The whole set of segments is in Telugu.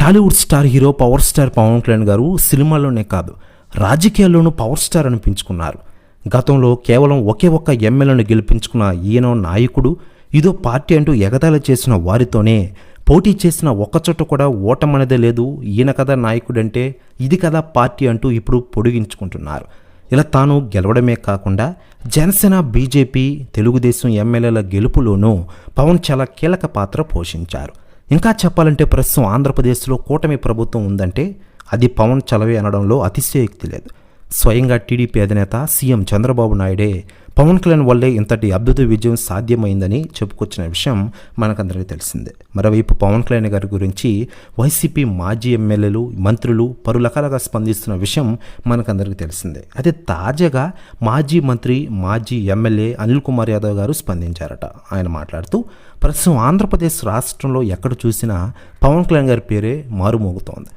Tollywood star hero power star Pawan Kalyan గారు సినిమాల్లోనే కాదు రాజకీయాల్లోనూ పవర్ స్టార్ అనిపించుకున్నారు. గతంలో కేవలం ఒకే ఒక్క ఎమ్మెల్యేను గెలిపించుకున్న ఈయన నాయకుడు ఇదో పార్టీ అంటూ ఎగతాళి చేసిన వారితోనే పోటీ చేసిన ఒక్కచోట కూడా ఓటమనేదే లేదు. ఈయన కదా నాయకుడంటే ఇది కదా పార్టీ అంటూ ఇప్పుడు పొడిగించుకుంటున్నారు. ఇలా తాను గెలవడమే కాకుండా జనసేన, బీజేపీ, తెలుగుదేశం ఎమ్మెల్యేల గెలుపులోనూ పవన్ చాలా కీలక పాత్ర పోషించారు. ఇంకా చెప్పాలంటే ప్రస్తుతం ఆంధ్రప్రదేశ్లో కూటమి ప్రభుత్వం ఉందంటే అది పవన్ చలవే అనడంలో అతిశయోక్తి లేదు. స్వయంగా టీడీపీ అధినేత సీఎం చంద్రబాబు నాయుడే పవన్ కళ్యాణ్ వల్లే ఇంతటి అద్భుత విజయం సాధ్యమైందని చెప్పుకొచ్చిన విషయం మనకందరికీ తెలిసిందే. మరోవైపు పవన్ కళ్యాణ్ గారి గురించి వైసీపీ మాజీ ఎమ్మెల్యేలు, మంత్రులు పలు రకాలుగా స్పందిస్తున్న విషయం మనకందరికీ తెలిసిందే. అయితే తాజాగా మాజీ మంత్రి, మాజీ ఎమ్మెల్యే అనిల్ కుమార్ యాదవ్ గారు స్పందించారట. ఆయన మాట్లాడుతూ ప్రస్తుతం ఆంధ్రప్రదేశ్ రాష్ట్రంలో ఎక్కడ చూసినా పవన్ కళ్యాణ్ గారి పేరే మారుమోగుతోంది.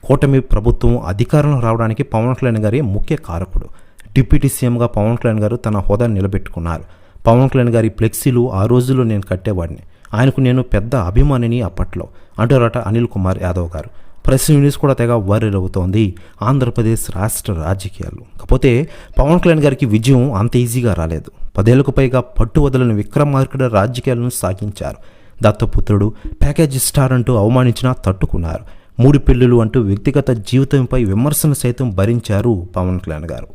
కూటమి ప్రభుత్వం అధికారంలో రావడానికి పవన్ కళ్యాణ్ గారే ముఖ్య కారకుడు. డిప్యూటీ సీఎంగా పవన్ కళ్యాణ్ గారు తన హోదాను నిలబెట్టుకున్నారు. పవన్ కళ్యాణ్ గారి ఫ్లెక్సీలు ఆ రోజుల్లో నేను కట్టేవాడిని, ఆయనకు నేను పెద్ద అభిమానిని అప్పట్లో అంటారట అనిల్ కుమార్ యాదవ్ గారు. ప్రెస్ న్యూస్ కూడా తెగ వైరల్ అవుతోంది ఆంధ్రప్రదేశ్ రాష్ట్ర రాజకీయాలు. కాకపోతే పవన్ కళ్యాణ్ గారికి విజయం అంత ఈజీగా రాలేదు. 10 ఏళ్లకు పైగా పట్టు వదలని విక్రమార్కుడ రాజకీయాలను సాగించారు. దత్తపుత్రుడు, ప్యాకేజీ స్టార్ అంటూ అవమానించినా తట్టుకున్నారు. 3 పెళ్లిళ్ళు అంటూ వ్యక్తిగత జీవితంపై విమర్శలు సైతం భరించారు పవన్ కళ్యాణ్ గారు.